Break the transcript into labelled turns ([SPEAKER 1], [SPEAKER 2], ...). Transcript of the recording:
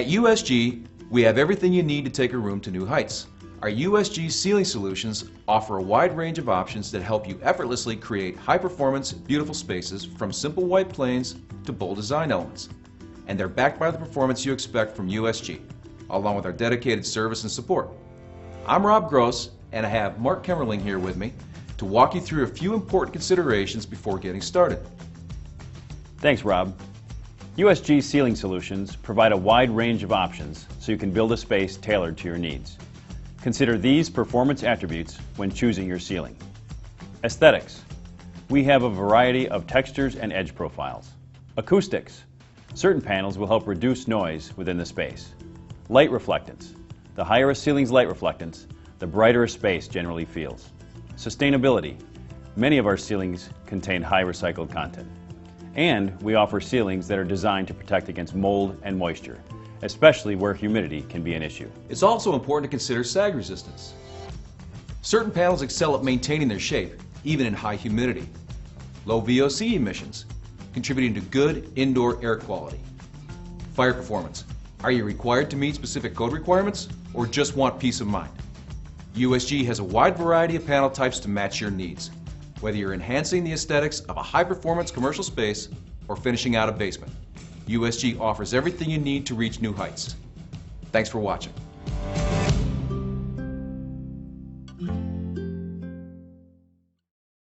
[SPEAKER 1] At USG, we have everything you need to take a room to new heights. Our USG ceiling solutions offer a wide range of options that help you effortlessly create high-performance, beautiful spaces from simple white planes to bold design elements. And they're backed by the performance you expect from USG, along with our dedicated service and support. I'm Rob Gross, and I have Mark Kemmerling here with me to walk you through a few important considerations before getting started.
[SPEAKER 2] Thanks, Rob. USG ceiling solutions provide a wide range of options so you can build a space tailored to your needs. Consider these performance attributes when choosing your ceiling. Aesthetics. We have a variety of textures and edge profiles. Acoustics. Certain panels will help reduce noise within the space. Light reflectance. The higher a ceiling's light reflectance, the brighter a space generally feels. Sustainability. Many of our ceilings contain high recycled content. And we offer ceilings that are designed to protect against mold and moisture, especially where humidity can be an issue.
[SPEAKER 1] It's also important to consider sag resistance. Certain panels excel at maintaining their shape, even in high humidity. Low VOC emissions, contributing to good indoor air quality. Fire performance. Are you required to meet specific code requirements, or just want peace of mind? USG has a wide variety of panel types to match your needs, whether you're enhancing the aesthetics of a high-performance commercial space or finishing out a basement. USG offers everything you need to reach new heights. Thanks for watching.